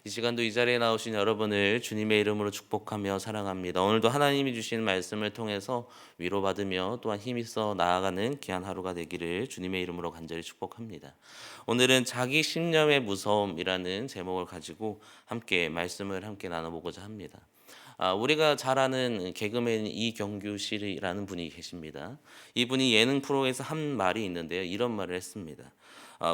이 시간도 이 자리에 나오신 여러분을 주님의 이름으로 축복하며 사랑합니다. 오늘도 하나님이 주신 말씀을 통해서 위로받으며 또한 힘있어 나아가는 귀한 하루가 되기를 주님의 이름으로 간절히 축복합니다. 오늘은 자기 신념의 무서움이라는 제목을 가지고 함께 말씀을 함께 나눠보고자 합니다. 우리가 잘 아는 개그맨 이경규 씨라는 분이 계십니다. 이분이 예능 프로에서 한 말이 있는데요. 이런 말을 했습니다.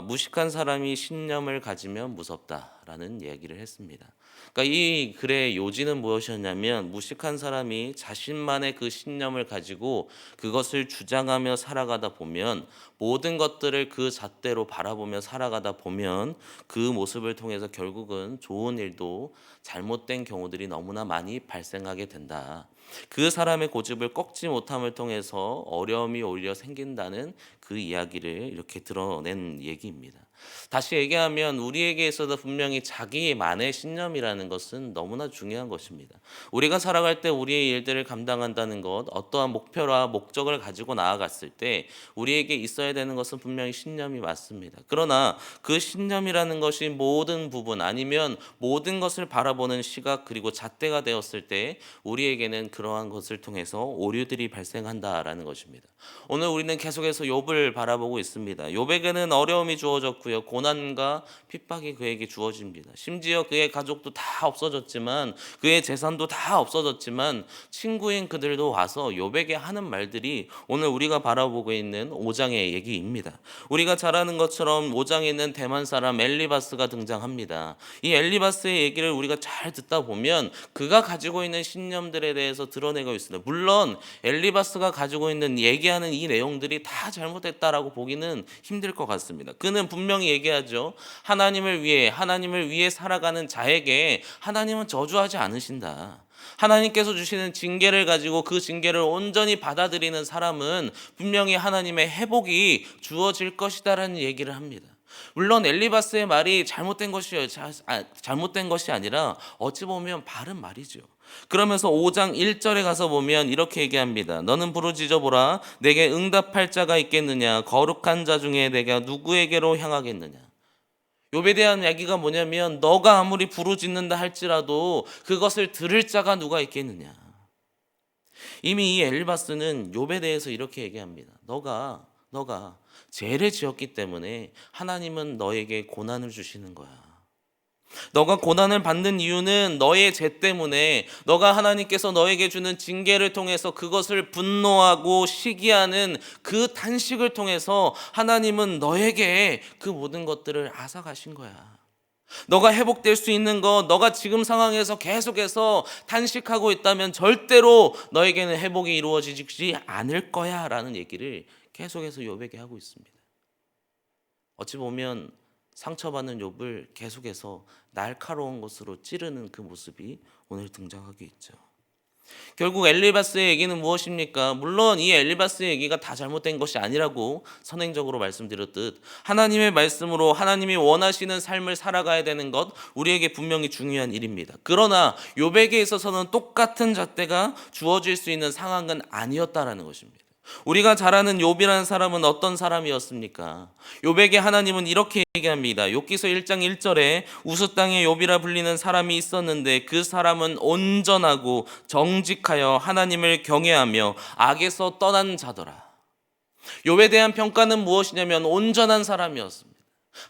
무식한 사람이 신념을 가지면 무섭다라는 이야기를 했습니다. 그러니까 이 글의 요지는 무엇이었냐면 무식한 사람이 자신만의 그 신념을 가지고 그것을 주장하며 살아가다 보면 모든 것들을 그 잣대로 바라보며 살아가다 보면 그 모습을 통해서 결국은 좋은 일도 잘못된 경우들이 너무나 많이 발생하게 된다. 그 사람의 고집을 꺾지 못함을 통해서 어려움이 오히려 생긴다는 그 이야기를 이렇게 드러낸 얘기입니다. 다시 얘기하면 우리에게 있어서 분명히 자기만의 신념이라는 것은 너무나 중요한 것입니다. 우리가 살아갈 때 우리의 일들을 감당한다는 것, 어떠한 목표와 목적을 가지고 나아갔을 때 우리에게 있어야 되는 것은 분명히 신념이 맞습니다. 그러나 그 신념이라는 것이 모든 부분 아니면 모든 것을 바라보는 시각 그리고 잣대가 되었을 때 우리에게는 그러한 것을 통해서 오류들이 발생한다라는 것입니다. 오늘 우리는 계속해서 욥을 바라보고 있습니다. 욥에게는 어려움이 주어졌고요. 고난과 핍박이 그에게 주어집니다. 심지어 그의 가족도 다 없어졌지만 그의 재산도 다 없어졌지만 친구인 그들도 와서 욥에게 하는 말들이 오늘 우리가 바라보고 있는 5장의 얘기입니다. 우리가 잘 아는 것처럼 5장에 있는 대만 사람 엘리바스가 등장합니다. 이 엘리바스의 얘기를 우리가 잘 듣다 보면 그가 가지고 있는 신념들에 대해서 드러내고 있습니다. 물론 엘리바스가 가지고 있는 얘기하는 이 내용들이 다 잘못됐다라고 보기는 힘들 것 같습니다. 그는 분명히 얘기하죠. 하나님을 위해 살아가는 자에게 하나님은 저주하지 않으신다. 하나님께서 주시는 징계를 가지고 그 징계를 온전히 받아들이는 사람은 분명히 하나님의 회복이 주어질 것이다라는 얘기를 합니다. 물론 엘리바스의 말이 잘못된 것이 아니라 어찌 보면 바른 말이죠. 그러면서 5장 1절에 가서 보면 이렇게 얘기합니다. 너는 부르짖어 보라. 내게 응답할 자가 있겠느냐? 거룩한 자 중에 내가 누구에게로 향하겠느냐? 욥에 대한 이야기가 뭐냐면 너가 아무리 부르짖는다 할지라도 그것을 들을 자가 누가 있겠느냐? 이미 이 엘리바스는 욥에 대해서 이렇게 얘기합니다. 너가 죄를 지었기 때문에 하나님은 너에게 고난을 주시는 거야. 너가 고난을 받는 이유는 너의 죄 때문에 너가 하나님께서 너에게 주는 징계를 통해서 그것을 분노하고 시기하는 그 탄식을 통해서 하나님은 너에게 그 모든 것들을 앗아가신 거야. 너가 회복될 수 있는 것, 너가 지금 상황에서 계속해서 탄식하고 있다면 절대로 너에게는 회복이 이루어지지 않을 거야 라는 얘기를 계속해서 욥에게 하고 있습니다. 어찌 보면 상처받는 욥을 계속해서 날카로운 것으로 찌르는 그 모습이 오늘 등장하고 있죠. 결국 엘리바스의 얘기는 무엇입니까? 물론 이 엘리바스의 얘기가 다 잘못된 것이 아니라고 선행적으로 말씀드렸듯 하나님의 말씀으로 하나님이 원하시는 삶을 살아가야 되는 것 우리에게 분명히 중요한 일입니다. 그러나 욥에게 있어서는 똑같은 잣대가 주어질 수 있는 상황은 아니었다라는 것입니다. 우리가 잘 아는 욥이라는 사람은 어떤 사람이었습니까? 욥에게 하나님은 이렇게 얘기합니다. 욥기서 1장 1절에 우스 땅의 욥이라 불리는 사람이 있었는데 그 사람은 온전하고 정직하여 하나님을 경외하며 악에서 떠난 자더라. 욥에 대한 평가는 무엇이냐면 온전한 사람이었습니다.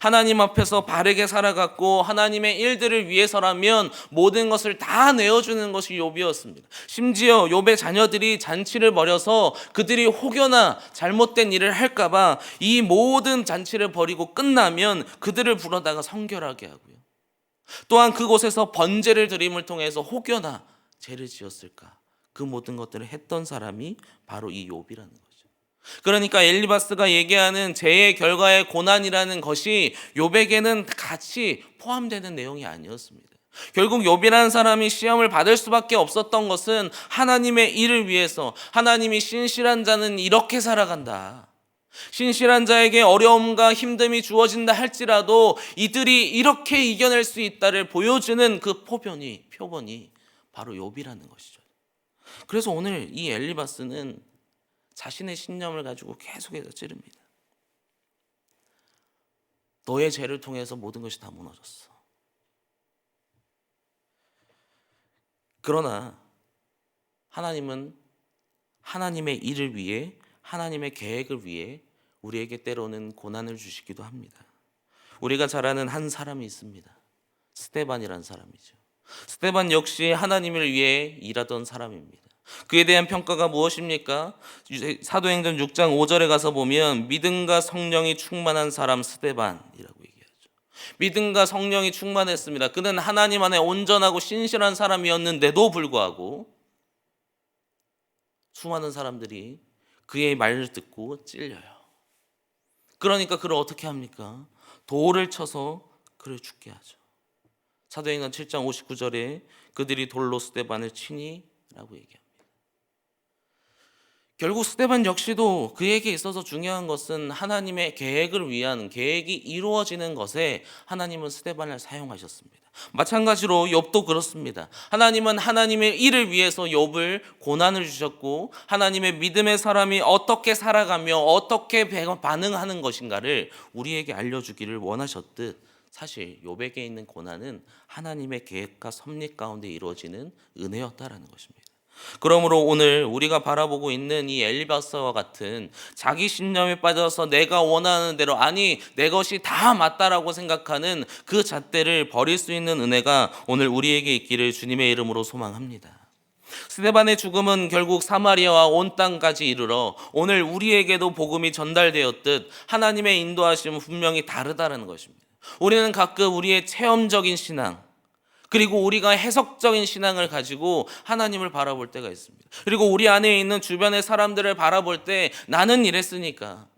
하나님 앞에서 바르게 살아갔고 하나님의 일들을 위해서라면 모든 것을 다 내어주는 것이 욥이었습니다. 심지어 욥의 자녀들이 잔치를 벌여서 그들이 혹여나 잘못된 일을 할까봐 이 모든 잔치를 벌이고 끝나면 그들을 불러다가 성결하게 하고요. 또한 그곳에서 번제를 드림을 통해서 혹여나 죄를 지었을까 그 모든 것들을 했던 사람이 바로 이 욥이라는 거죠. 그러니까 엘리바스가 얘기하는 죄의 결과의 고난이라는 것이 욥에게는 같이 포함되는 내용이 아니었습니다. 결국 욥이라는 사람이 시험을 받을 수밖에 없었던 것은 하나님의 일을 위해서 하나님이 신실한 자는 이렇게 살아간다. 신실한 자에게 어려움과 힘듦이 주어진다 할지라도 이들이 이렇게 이겨낼 수 있다를 보여주는 그 표본이 바로 욥이라는 것이죠. 그래서 오늘 이 엘리바스는 자신의 신념을 가지고 계속해서 찌릅니다. 너의 죄를 통해서 모든 것이 다 무너졌어. 그러나 하나님은 하나님의 일을 위해, 하나님의 계획을 위해 우리에게 때로는 고난을 주시기도 합니다. 우리가 잘 아는 한 사람이 있습니다. 스데반이라는 사람이죠. 스데반 역시 하나님을 위해 일하던 사람입니다. 그에 대한 평가가 무엇입니까? 사도행전 6장 5절에 가서 보면 믿음과 성령이 충만한 사람 스데반이라고 얘기하죠. 믿음과 성령이 충만했습니다. 그는 하나님 안에 온전하고 신실한 사람이었는데도 불구하고 수많은 사람들이 그의 말을 듣고 찔려요. 그러니까 그를 어떻게 합니까? 돌을 쳐서 그를 죽게 하죠. 사도행전 7장 59절에 그들이 돌로 스데반을 치니 라고 얘기합니다. 결국 스데반 역시도 그에게 있어서 중요한 것은 하나님의 계획을 위한, 계획이 이루어지는 것에 하나님은 스데반을 사용하셨습니다. 마찬가지로 욥도 그렇습니다. 하나님은 하나님의 일을 위해서 욥을 고난을 주셨고, 하나님의 믿음의 사람이 어떻게 살아가며 어떻게 반응하는 것인가를 우리에게 알려주기를 원하셨듯, 사실 욥에게 있는 고난은 하나님의 계획과 섭리 가운데 이루어지는 은혜였다라는 것입니다. 그러므로 오늘 우리가 바라보고 있는 이 엘리바스와 같은 자기 신념에 빠져서 내가 원하는 대로, 아니 내 것이 다 맞다라고 생각하는 그 잣대를 버릴 수 있는 은혜가 오늘 우리에게 있기를 주님의 이름으로 소망합니다. 스데반의 죽음은 결국 사마리아와 온 땅까지 이르러 오늘 우리에게도 복음이 전달되었듯 하나님의 인도하심은 분명히 다르다는 것입니다. 우리는 가끔 우리의 체험적인 신앙, 그리고 우리가 해석적인 신앙을 가지고 하나님을 바라볼 때가 있습니다. 그리고 우리 안에 있는 주변의 사람들을 바라볼 때 나는 이랬으니까,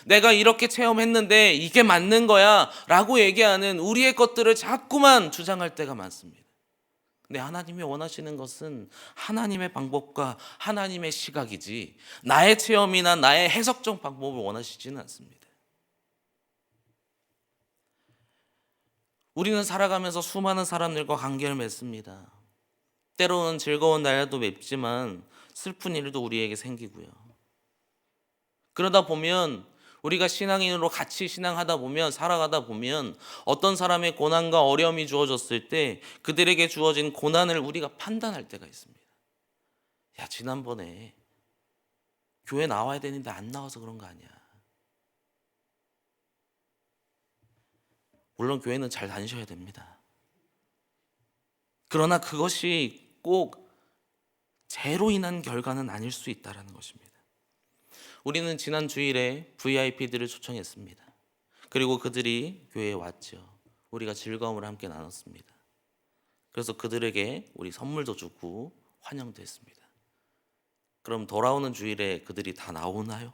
내가 이렇게 체험했는데 이게 맞는 거야 라고 얘기하는 우리의 것들을 자꾸만 주장할 때가 많습니다. 근데 하나님이 원하시는 것은 하나님의 방법과 하나님의 시각이지 나의 체험이나 나의 해석적 방법을 원하시지는 않습니다. 우리는 살아가면서 수많은 사람들과 관계를 맺습니다. 때로는 즐거운 날도 맺지만 슬픈 일도 우리에게 생기고요. 그러다 보면 우리가 신앙인으로 같이 신앙하다 보면, 살아가다 보면 어떤 사람의 고난과 어려움이 주어졌을 때 그들에게 주어진 고난을 우리가 판단할 때가 있습니다. 야, 지난번에 교회 나와야 되는데 안 나와서 그런 거 아니야. 물론 교회는 잘 다니셔야 됩니다. 그러나 그것이 꼭 죄로 인한 결과는 아닐 수 있다는 것입니다. 우리는 지난 주일에 VIP들을 초청했습니다. 그리고 그들이 교회에 왔죠. 우리가 즐거움을 함께 나눴습니다. 그래서 그들에게 우리 선물도 주고 환영도 했습니다. 그럼 돌아오는 주일에 그들이 다 나오나요?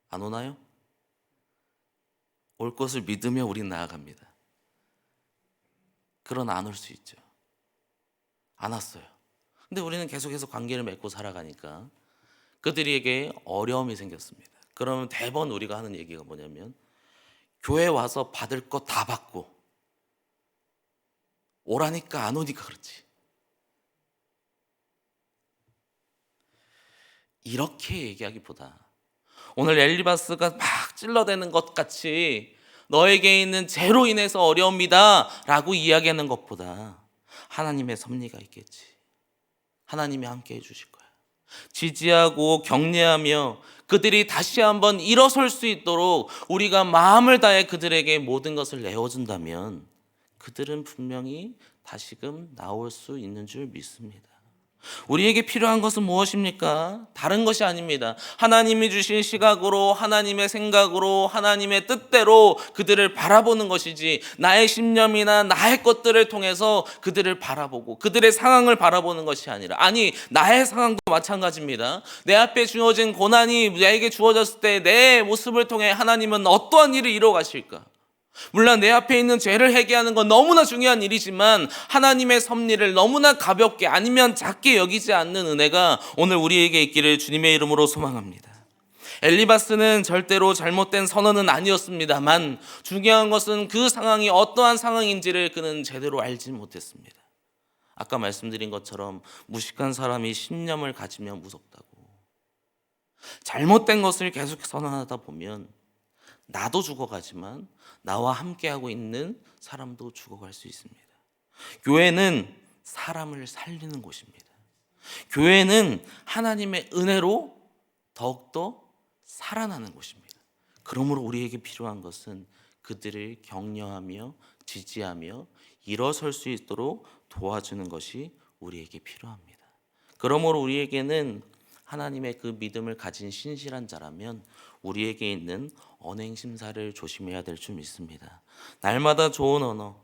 안 오나요? 올 것을 믿으며 우린 나아갑니다. 그러나 안 올 수 있죠. 안 왔어요. 근데 우리는 계속해서 관계를 맺고 살아가니까 그들에게 어려움이 생겼습니다. 그러면 대번 우리가 하는 얘기가 뭐냐면, 교회 와서 받을 거 다 받고 오라니까 안 오니까 그렇지. 이렇게 얘기하기보다 오늘 엘리바스가 막 찔러대는 것 같이 너에게 있는 죄로 인해서 어려움이다 라고 이야기하는 것보다 하나님의 섭리가 있겠지. 하나님이 함께 해주실 거야. 지지하고 격려하며 그들이 다시 한번 일어설 수 있도록 우리가 마음을 다해 그들에게 모든 것을 내어준다면 그들은 분명히 다시금 나올 수 있는 줄 믿습니다. 우리에게 필요한 것은 무엇입니까? 다른 것이 아닙니다. 하나님이 주신 시각으로, 하나님의 생각으로, 하나님의 뜻대로 그들을 바라보는 것이지, 나의 신념이나 나의 것들을 통해서 그들을 바라보고 그들의 상황을 바라보는 것이 아니라, 아니 나의 상황도 마찬가지입니다. 내 앞에 주어진 고난이 나에게 주어졌을 때 내 모습을 통해 하나님은 어떠한 일을 이루어 가실까? 물론 내 앞에 있는 죄를 회개하는 건 너무나 중요한 일이지만 하나님의 섭리를 너무나 가볍게 아니면 작게 여기지 않는 은혜가 오늘 우리에게 있기를 주님의 이름으로 소망합니다. 엘리바스는 절대로 잘못된 선언은 아니었습니다만 중요한 것은 그 상황이 어떠한 상황인지를 그는 제대로 알지 못했습니다. 아까 말씀드린 것처럼 무식한 사람이 신념을 가지면 무섭다고. 잘못된 것을 계속 선언하다 보면 나도 죽어가지만 나와 함께하고 있는 사람도 죽어갈 수 있습니다. 교회는 사람을 살리는 곳입니다. 교회는 하나님의 은혜로 더욱더 살아나는 곳입니다. 그러므로 우리에게 필요한 것은 그들을 격려하며 지지하며 일어설 수 있도록 도와주는 것이 우리에게 필요합니다. 그러므로 우리에게는 하나님의 그 믿음을 가진 신실한 자라면 우리에게 있는 언행 심사를 조심해야 될 줄 믿습니다. 날마다 좋은 언어,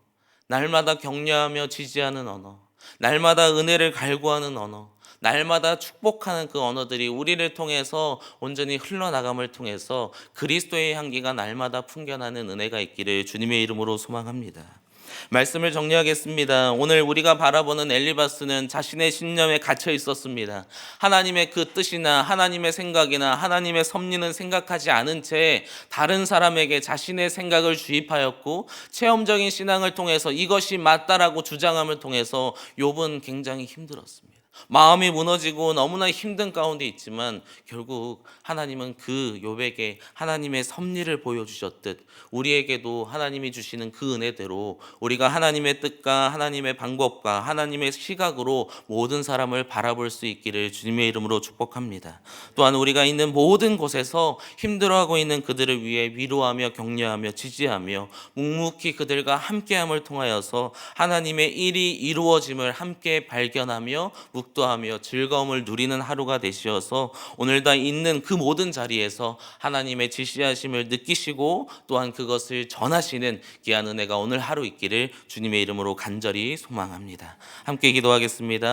날마다 격려하며 지지하는 언어, 날마다 은혜를 갈구하는 언어, 날마다 축복하는 그 언어들이 우리를 통해서 온전히 흘러나감을 통해서 그리스도의 향기가 날마다 풍겨나는 은혜가 있기를 주님의 이름으로 소망합니다. 말씀을 정리하겠습니다. 오늘 우리가 바라보는 엘리바스는 자신의 신념에 갇혀 있었습니다. 하나님의 그 뜻이나 하나님의 생각이나 하나님의 섭리는 생각하지 않은 채 다른 사람에게 자신의 생각을 주입하였고, 체험적인 신앙을 통해서 이것이 맞다라고 주장함을 통해서 욥은 굉장히 힘들었습니다. 마음이 무너지고 너무나 힘든 가운데 있지만 결국 하나님은 그 욥에게 하나님의 섭리를 보여주셨듯 우리에게도 하나님이 주시는 그 은혜대로 우리가 하나님의 뜻과 하나님의 방법과 하나님의 시각으로 모든 사람을 바라볼 수 있기를 주님의 이름으로 축복합니다. 또한 우리가 있는 모든 곳에서 힘들어하고 있는 그들을 위해 위로하며 격려하며 지지하며 묵묵히 그들과 함께함을 통하여서 하나님의 일이 이루어짐을 함께 발견하며 묵도하며 즐거움을 누리는 하루가 되시어서 오늘 다 있는 그 모든 자리에서 하나님의 지시하심을 느끼시고 또한 그것을 전하시는 귀한 은혜가 오늘 하루 있기를 주님의 이름으로 간절히 소망합니다. 함께 기도하겠습니다.